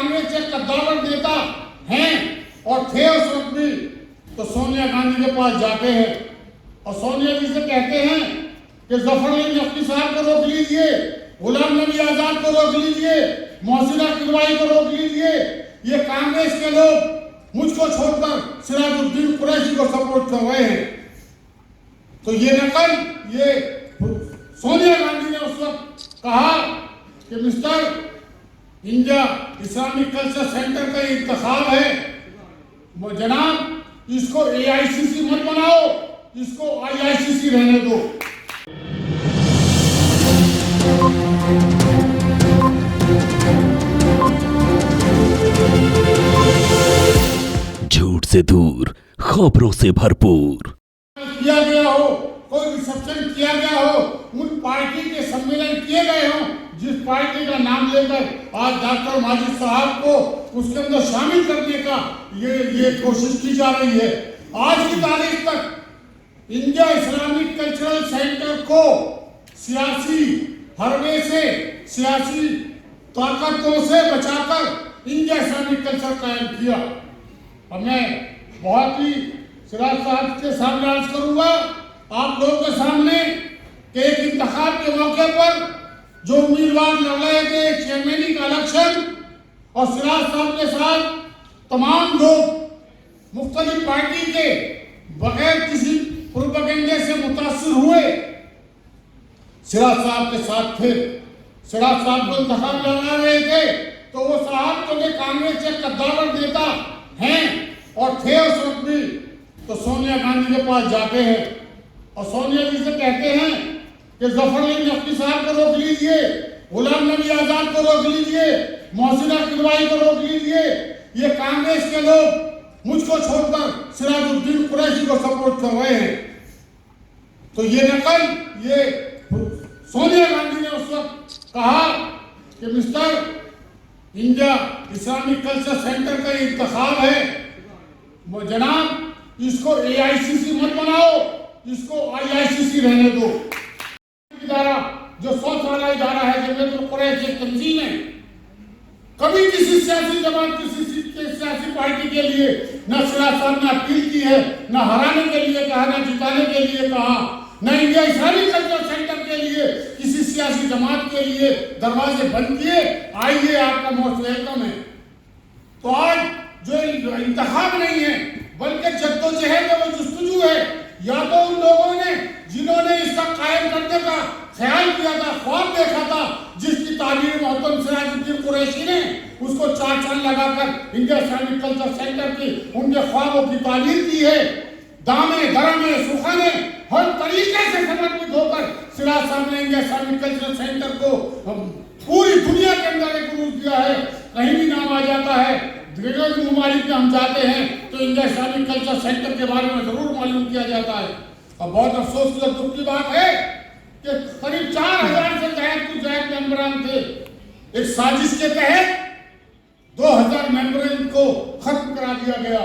कांग्रेस के कद्दावर नेता हैं और थे उस वक्त भी, तो सोनिया गांधी के पास जाते हैं और सोनिया जी से कहते हैं कि जफर अली नकवी साहब को रोक लीजिए, गुलाम नबी आजाद को रोक लीजिए, मोहसिना किदवाई को रोक लीजिए। ये कांग्रेस के लोग मुझको छोड़कर सिराजुद्दीन कुरैशी को सपोर्ट कर रहे हैं। तो ये नकल ये सोनिया गांधी ने उस वक्त कहा कि mister India Islamic culture centre का इंतखाब है, जनाब इसको AICC मत बनाओ, इसको IICC रहने दो। झूठ से दूर, खबरों से भरपूर किया गया हो, कोई रिसेप्शन किया गया हो, उन पार्टी के सम्मेलन किए गए हों जिस पार्टी का नाम लेकर आज डॉक्टर माजिद साहब को उसके अंदर शामिल करने का ये कोशिश की जा रही है। आज की तारीख तक इंडिया इस्लामिक कल्चरल सेंटर को सियासी हरबे से, सियासी ताकतों से बचाकर इंडिया इस्लामिक कल्चर कायम किया। और मैं बहुत ही सिराज साहब के सामने अर्ज करूंगा, आप लोगों के सामने कि एक इंतखाब के मौके पर जो उम्मीदवार लड़ रहे थे चेयरमैनी का इलेक्शन, और सिराज साहब के साथ तमाम लोग मुख्तलिफ पार्टी के बगैर किसी प्रोपेगेंडे से मुतासिर हुए, सिराज साहब के साथ थे। सिराज साहब को इंतखाब लड़ा रहे थे तो वो साहब तो कांग्रेस के कद्दावर नेता हैं और थे उस वक्त भी, तो सोनिया गांधी के पास जाते हैं और सोनिया जी से कहते हैं कि जफर अली नकवी साहब को रोक लीजिए, गुलाम नबी आजाद को रोक लीजिए, मोहसिना किदवाई को रोक लीजिए। ये कांग्रेस के लोग मुझको छोड़कर सिराजुद्दीन कुरैशी को सपोर्ट कर रहे हैं। तो ये नकल ये सोनिया गांधी ने उस वक्त कहा कि mister India Islamic culture centre का इंतखाब है, जनाब इसको AICC मत बनाओ, इसको IICC रहने दो। इदारा जो 100 साल इदारा है, जमीयतुल कुरैश एक तंजीम है, कभी किसी सियासी जमात किसी सियासी पार्टी के लिए न सिराज साहब ने अपील की है, न हराने के लिए कहा, न जिताने के लिए कहा, न इंडिया इस्लामिक कल्चर सेंटर के लिए किसी सियासी जमात के लिए दरवाजे बंद किए। आइए, आपका मोस्ट वेलकम है। तो आज जो इंतखाब नहीं है बल्कि जद्दोजहद है, वो जुस्तजू है। या तो उन लोगों ने जिन्होंने इसका कायम करने का ख्याल किया था, ख्वाब देखा था, जिसकी ताबीर मोहतरम सिराजुद्दीन कुरैशी ने उसको 4 चांद लगाकर इंडिया इस्लामिक कल्चर सेंटर की उनके ख्वाबों की ताबीर की है। दामे दरमे सुखाने हर तरीके से समर्पित होकर सिराज साहब ने इंडिया इस्लामिक कल्चर सेंटर को पूरी दुनिया के अंदर एक रूप दिया है। कहीं भी नाम आ जाता है, दिग्गज ममालिक में हम जाते हैं तो इंडिया इस्लामिक कल्चर सेंटर के बारे में जरूर मालूम किया जाता है। और बहुत अफसोस की और दुख की बात है कि करीब 4000 से ज्यादा मेंबरान थे। एक साजिश के तहत 2000 मेंबरान को खत्म करा दिया गया।